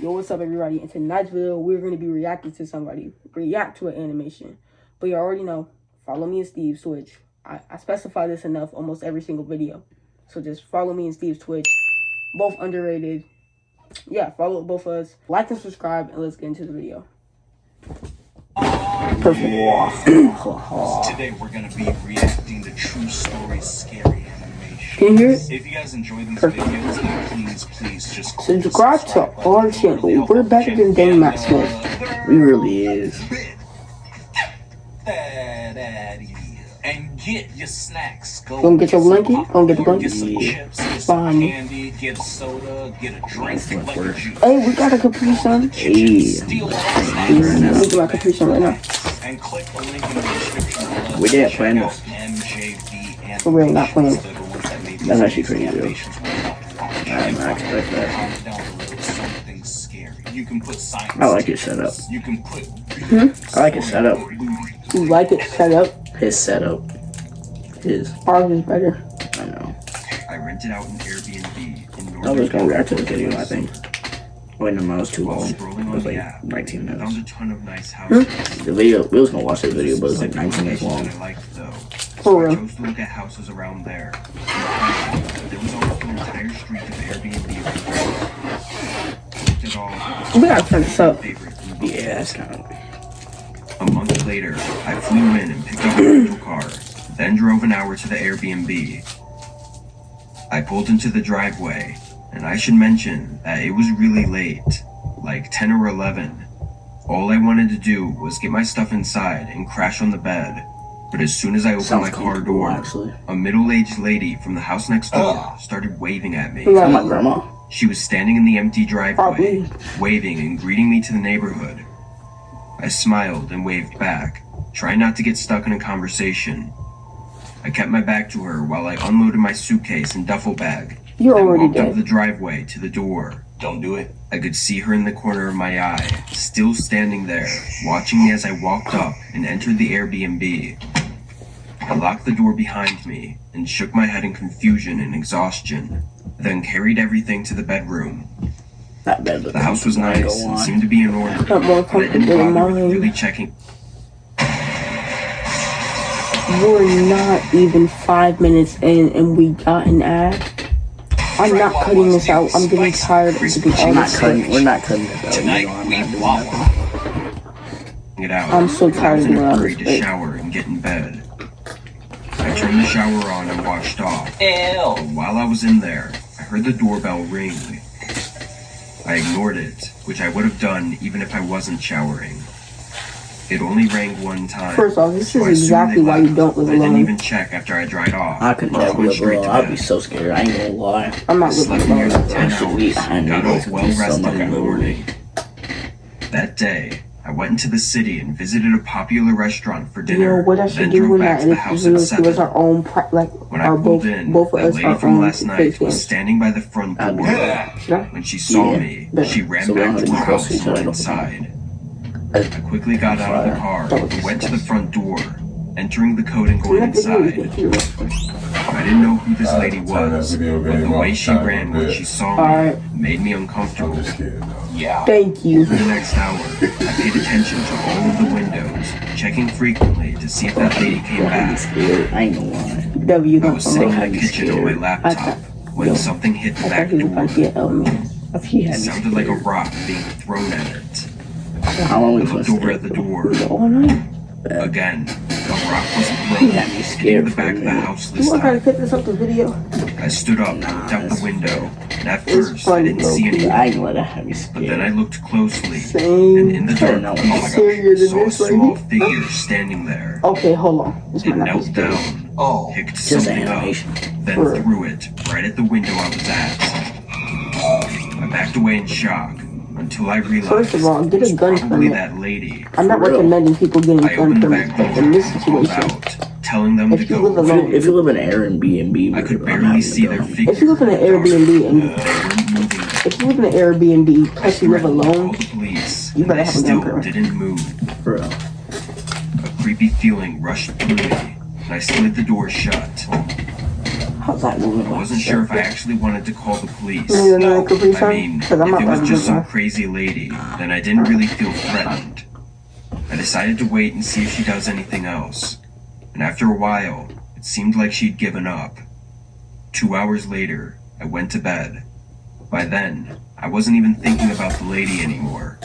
Yo, what's up, everybody? In tonight's video, we're going to be reacting to somebody. React to an animation. But you already know, follow me and Steve's Twitch. I specify this enough almost every single video. So just follow me and Steve's Twitch. Both underrated. Yeah, follow both of us. Like and subscribe, and let's get into the video. Perfect. Today we're going to be reacting to True Story Scary Animation. Can you hear it? If you guys enjoy these videos, please just subscribe to our channel. We're better than Dane Matt Smith. We really is. And get your snacks. Gonna get your blanket? Gonna get the blanket? Get some chips, get Fine. some candy, get a soda, get a drink, like a juice. Hey, we got a Capri Sun. Hey. Let me get my Capri Sun right now. And click the link in the description. We didn't plan this. MJV So we're not playing. That's actually pretty good. I did not expect that. You can put science. I like it set up. You can put I like it set up. You like it set up? His setup. His. Ours is better. I know. I rented out an Airbnb in I was gonna react to the California. video, I think. Wait, no, it was too While long. scrolling It on was the like app, 19 I found a minutes. ton of nice houses. The video, we was gonna watch the video, but it was like 19 minutes long. I liked though. For So I real. chose to look at houses around there. There was almost an entire street of Airbnb. Looked at all. We gotta turn this up. Favorite Yeah, that's kind of. A month later, I flew in and picked up a rental car, then drove an hour to the Airbnb. I pulled into the driveway, and I should mention that it was really late, like 10 or 11. All I wanted to do was get my stuff inside and crash on the bed. But as soon as I opened my car door, Actually. a middle-aged lady from the house next door started waving at me. Who got My grandma. She was standing in the empty driveway, Probably. waving and greeting me to the neighborhood. I smiled and waved back, trying not to get stuck in a conversation. I kept my back to her while I unloaded my suitcase and duffel bag. You're Then already walked up dead. the driveway to the door. Don't do it. I could see her in the corner of my eye, still standing there, watching me as I walked up and entered the Airbnb. I locked the door behind me and shook my head in confusion and exhaustion, then carried everything to the bedroom. That bed. The house was nice and seemed to be in order, Not more but I didn't comfortable than bother with mine. really checking. We're not even 5 minutes in and we got an ad. I'm not cutting this out. I'm getting tired of doing all We're not this cutting. stuff. We're not cutting it out. Tonight, You know, I'm we not doing Wawa. It out. I'm so But I tired was of in doing a all hurry this. to shower and get in bed. I turned the shower on and washed off. But while I was in there, I heard the doorbell ring. I ignored it, which I would have done even if I wasn't showering. It only rang one time. First off, this so I is assumed exactly they why you left, don't live but I didn't alone. even check after I dried off. I could I never went live straight alone. to I'd be bed. so scared. I ain't gonna lie. I'm I not living slept nearly alone. 10 Sweet. hours I and know got it's off gonna be well so rested much in the movie. morning. That day, I went into the city and visited a popular restaurant for You dinner, know what I then should do drove when back I to the edit house this at video? Give us 7. our own, When I our pulled both in, of that us lady our from own last night face was cams. standing by the front I'd door. do that. Should I? When she saw Yeah. me, Bet. she ran So we don't back have to to her be close house to each and other. went inside. I I quickly got out of the car and went to the front door, entering the code and We going have to do inside. it here. I didn't know who this lady was, but the way she ran when she saw me Alright. made me uncomfortable. Yeah. Thank you. For the next hour, I paid attention to all of the windows, checking frequently to see if that lady came I'd be back. scared. I ain't gonna lie. W I don't was sitting in know. I'd the be kitchen on my scared. laptop when something hit the I back thought he was door. about to get me. If he It had me sounded like a scared. rock being thrown at it. How long I we looked supposed over to at the door. All night. Again, a rock was He thrown, had me hitting scared the for a back of the minute. house You this want to try to time. cut this up the video? I stood up and looked out the that's- window, and at It's first I funny, didn't see bro. anything. I ain't gonna let that have me But then I scared. looked closely, and Same. in the Turn dark, that one I off. Serious than saw a this right small here? figure standing there. Okay, hold on. This It might not be knelt scary. down, picked Just an something up, animation. then For- threw it right at the window I was at. I backed away in shock until I realized First of all, get a it was gun probably permit. that lady. I'm not For real. recommending people getting I gun opened the permits, back but door in this and called situation, out, telling them if to you go. live alone- If you live in an Airbnb, I could I'm barely having see to their go. figure. if you live in an Airbnb and They weren't moving. if you live in an Airbnb plus you live Threatened to alone, call the police, you and better they have a still gun permit. didn't move. For real. A creepy feeling rushed through me, and I slid the door shut. How's that moving? I wasn't sure if I actually wanted to call the police. You need another Capri I Sun? mean, Because I'm if not it about was to just some drink crazy lady, then I didn't really feel threatened. I decided to wait and see if she does anything else. And after a while, it seemed like she'd given up. 2 hours later, I went to bed. By then, I wasn't even thinking about the lady anymore.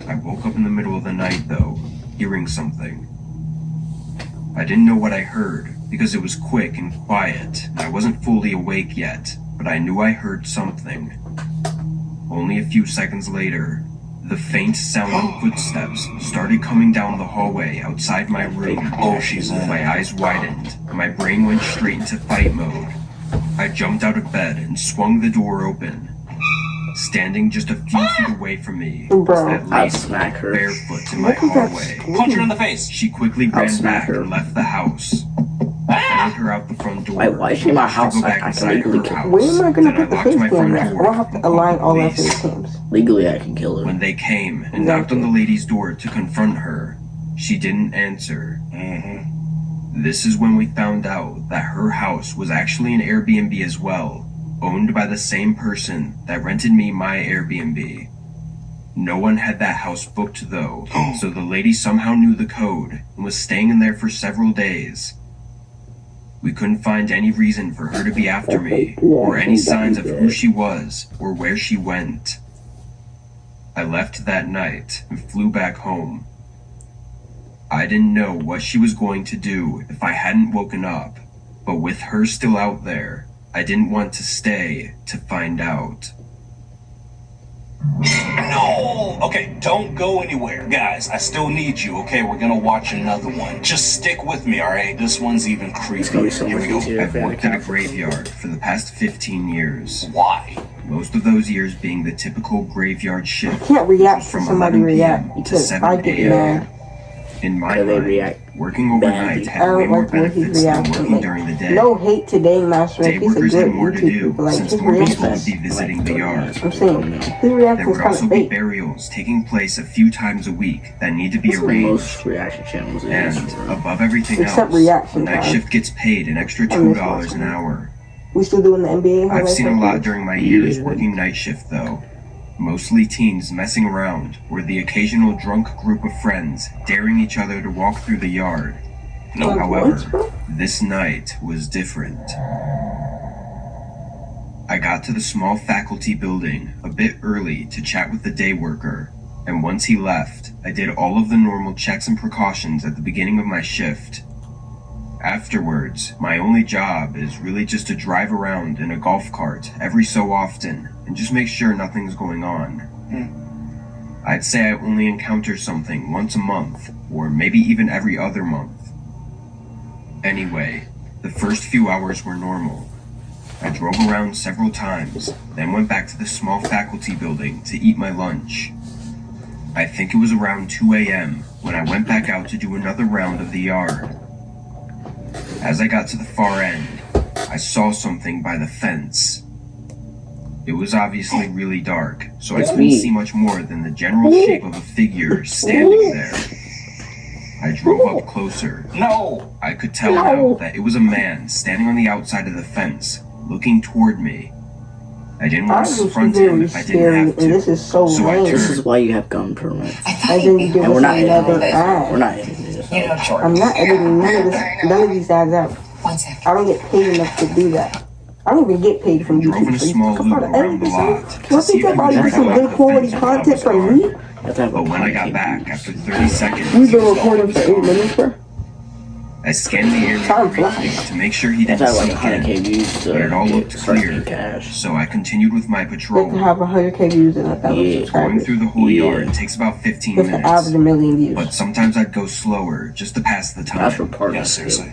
I woke up in the middle of the night, though, hearing something. I didn't know what I heard, because it was quick and quiet, and I wasn't fully awake yet, but I knew I heard something. Only a few seconds later, the faint sound of footsteps started coming down the hallway outside my room. Oh, she's in. My eyes widened, and my brain went straight into fight mode. I jumped out of bed and swung the door open. Standing just a few feet away from me was Bro, that I'd lady, smack her. barefoot in my Look at that hallway. Punch her in the face. She quickly I'll ran smack back her. and left the house. I followed her out the front door. Wait, why is she in my Rushed to house? go back I can inside legally her kill her. house. Where am I gonna Then put the locked face my cam front at? door We'll have to and called align the all our police. face cams. Legally, I can kill her. When they came and knocked on the lady's door to confront her, she didn't answer. This is when we found out that her house was actually an Airbnb as well, owned by the same person that rented me my Airbnb. No one had that house booked though, so the lady somehow knew the code and was staying in there for several days. We couldn't find any reason for her to be after me, or any signs of who she was or where she went. I left that night and flew back home. I didn't know what she was going to do if I hadn't woken up, but with her still out there, I didn't want to stay to find out. No! Okay, don't go anywhere. Guys, I still need you, okay? We're gonna watch another one. Just stick with me, alright? This one's even It's gonna be creepier. so Here much we go. easier. I've worked at a graveyard for the past 15 years. Why? Most of those years being the typical graveyard shift. I can't react to From somebody 11 react p.m. to because 7 I get a.m. mad. In my Because they mind, react working overnight badly. had I way don't more like where he's benefits than reacting. working Like, during the day. no hate to Dane Master. Day He's a workers good had more to YouTube, do but like since his more people reaction, would be visiting the yard. I'm saying his There reaction is would kind also of be fake. burials taking place a few times a week that need to be That's what arranged. most reaction channels is. And above everything Except else, reaction night time. shift gets paid an extra I miss $2 watching an it. hour. We still doing the NBA I've highlights seen a like lot this? during my years Yeah. working night shift though. Mostly teens messing around, or the occasional drunk group of friends daring each other to walk through the yard. No, Like, However, what, bro? this night was different. I got to the small faculty building a bit early to chat with the day worker, and once he left, I did all of the normal checks and precautions at the beginning of my shift. Afterwards, my only job is really just to drive around in a golf cart every so often and just make sure nothing's going on. I'd say I only encounter something once a month, or maybe even every other month. Anyway, the first few hours were normal. I drove around several times, then went back to the small faculty building to eat my lunch. I think it was around 2 a.m. when I went back out to do another round of the yard. As I got to the far end, I saw something by the fence. It was obviously really dark, so I It's couldn't me. see much more than the general shape of a figure standing there. I drove up closer. No! I could tell now that it was a man standing on the outside of the fence, looking toward me. I didn't want to Honestly, confront him very if I scary, didn't have and this to. is so So I lame. This turned. is why you have gun permits. And then you give And we're us not another editing this. ad. We're not editing this. You know, George. I'm not editing none of these ads out. 1 second. I don't get paid enough to do that. I don't even get paid from Drove in YouTube. a So you small come loop out of edit around the this lot out. to Do I see think if that we probably could get some figure good out the quality fence while I content was from gone. me? That's not But when I got what back after 30 seconds, We've been he was recording for 8 gone. minutes, bro. I scanned the area Time briefly flies. to make sure he That's didn't how like sneak 100k in, views but it all to looked start clear. getting cash. So I continued with my You have patrol. to have 100k views and 1,000 Yeah. Going subscribers. through the whole Yeah. yard takes about 15 You have to minutes. average 1 million views. But sometimes I'd go slower just to pass the That's for time. part Yeah, of seriously.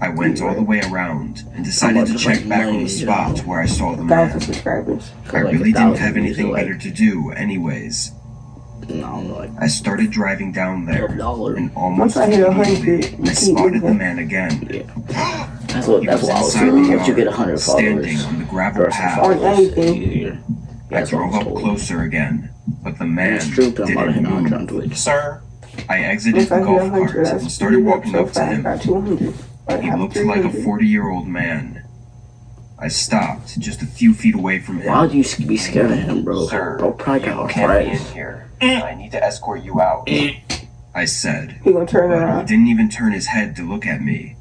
I went all the way around and decided to much check like back on money the is spot it? where I saw the 1,000 man. subscribers. I Like really 1,000 didn't have views anything are like, better to do anyways. no, like I started driving down there, $12. and almost Once I hit 100, immediately you I keep spotted the moving. man again. Yeah. That's what He that's was what I was inside the doing. Once you yard, get 100 standing followers on the gravel versus path. On followers, anything. it's easier. I That's what drove was up told. closer again, but the man It's true, but I'm about to hit didn't 100 on move. Twitch. Sir? I exited Once the I hit golf 100, cart I and started walking so up to fast. him. Got 200. He looked like a 40-year-old man. I stopped just a few feet away from him. Why would you be scared of him, bro? Sir, Bro probably you got can't be in friends. here. I need to escort you out. I said. He gonna turn But he around. didn't even turn his head to look at me.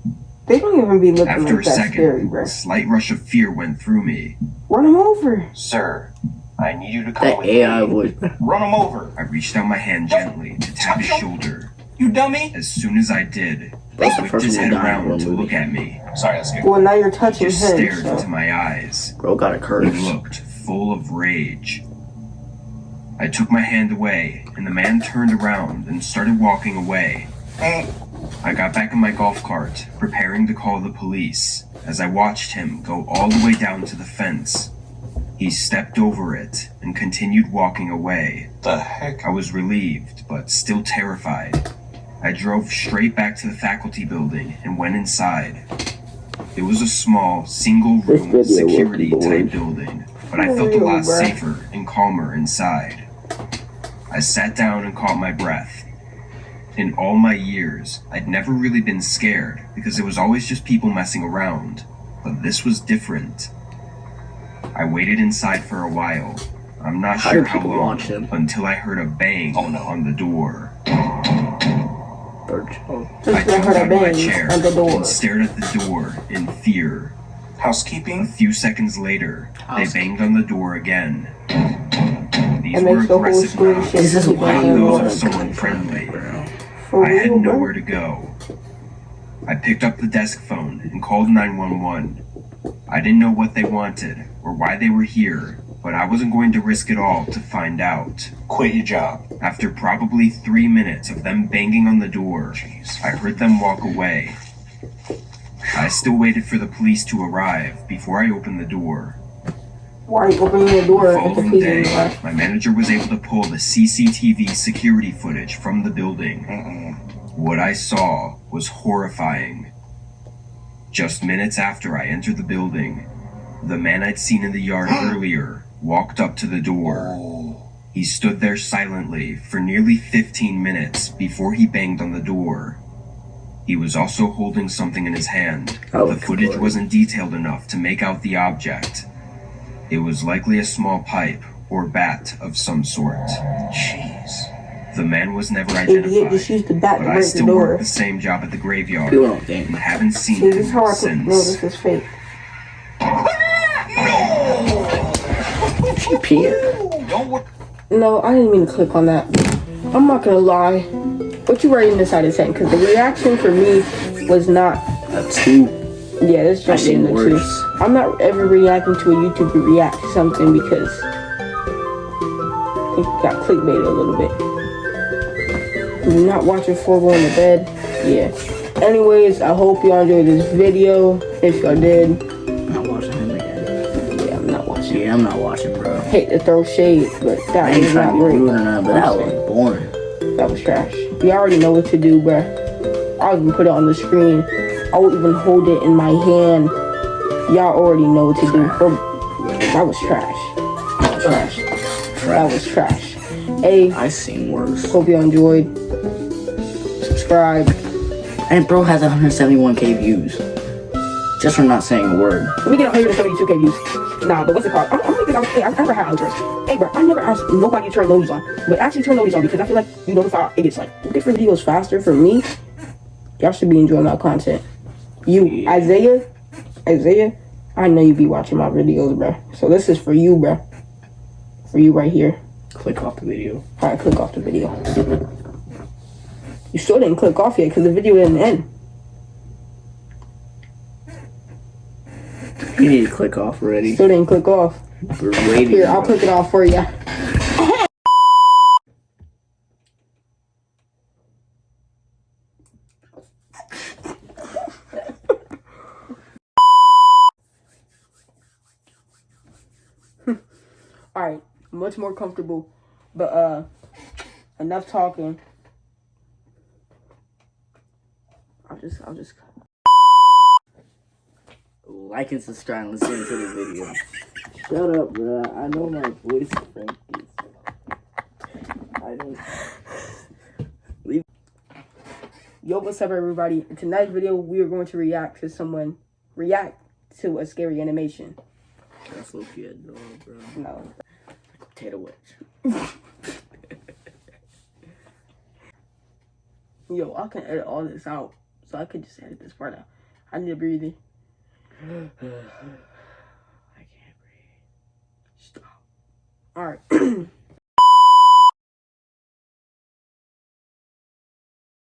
They don't even be looking After like a that second, scary, bro. a slight rush of fear went through me. Run him over. Sir, I need you to come That with AI me. voice. Run him over. I reached out my hand gently to tap his shoulder. You dummy. As soon as I did, That's he the whipped first his one head to die in around one to movie. look at me. Sorry, that's good. Well, now you're touching Just him. stared So. into my eyes. Bro got a He curse. looked full of rage. I took my hand away, and the man turned around and started walking away. I got back in my golf cart, preparing to call the police, as I watched him go all the way down to the fence. He stepped over it and continued walking away. The heck? I was relieved, but still terrified. I drove straight back to the faculty building and went inside. It was a small, single-room, This video security-type wasn't building, but I felt a Real, lot bruh. safer and calmer inside. I sat down and caught my breath. In all my years, I'd never really been scared because it was always just people messing around, but this was different. I waited inside for a while. I'm not How sure did how people long, watch him? until I heard a bang Oh, no. on the door. Bird. Oh. I Just jumped heard a out of my bang chair on the door. and stared at the door in fear. A Housekeeping? few seconds later, they banged on the door again. These It were makes the whole aggressive situation knocks, This is keep why on you those want of to someone friendly. bro. For I had real, bro. nowhere to go. I picked up the desk phone and called 911. I didn't know what they wanted or why they were here, but I wasn't going to risk it all to find out. Quit your job. After probably 3 minutes of them banging on the door, I heard them walk away. I still waited for the police to arrive before I opened the door. Why are you opening the The door if the following police day, didn't arrive? my manager was able to pull the CCTV security footage from the building. What I saw was horrifying. Just minutes after I entered the building, the man I'd seen in the yard earlier walked up to the door. He stood there silently for nearly 15 minutes before he banged on the door. He was also holding something in his hand. Oh, The footage God. wasn't detailed enough to make out the object. It was likely a small pipe or bat of some sort. Jeez. The man was never Idiot, identified, just use the bat to but I break the still door. work the same job at the graveyard People don't think. and haven't seen See, this is how him I could know since. this is fake. She peeing. Don't worry. No, I didn't mean to click on that. I'm not gonna lie. What you rating this out of 10? Because the reaction for me was not. A 2. Yeah, this jumped seen in the two. worse. I'm not ever reacting to a YouTuber react to something because it got clickbaited a little bit. You're not watching 4 going to bed. Yeah. Anyways, I hope y'all enjoyed this video. If y'all did, I'm not watching him again. yeah, I'm not watching. Yeah, I'm not watching, bro. Hate to throw shade, but I that ain't was trying not to be great. rude or nothing, but that was boring. That was trash. You already know what to do, bruh. I'll even put it on the screen. I will even hold it in my hand. Y'all already know what to do. That was trash. Trash. That was trash. Hey, I seen worse. hope y'all enjoyed. Subscribe. And bro has 171k views. Just for not saying a word. Let me get 172k views. Nah, but what's it called? I'm gonna think I never had outros. Hey, bro, I never asked nobody to turn notice on. But actually turn notice on because I feel like you notify, it gets like different videos faster for me. Y'all should be enjoying our content. You, Isaiah, I know you be watching my videos, bro. So this is for you, bro. For you right here. Click off the video. Alright, click off the video. You still didn't click off yet because the video didn't end. You need to click off already. Still didn't click off. We're waiting. Here, I'll click it off for you. Alright, much more comfortable. But enough talking. I'll just Like and subscribe and listen to the video. Shut up, bro. I know my voice is Frankie's. I don't. Yo, what's up everybody? In tonight's video, we are going to react to a scary animation. That's Loki a dog, bro. No. Potato wedge. Yo, I can edit all this out. So I could just edit this part out. I need a breather. I can't breathe. Stop. Alright.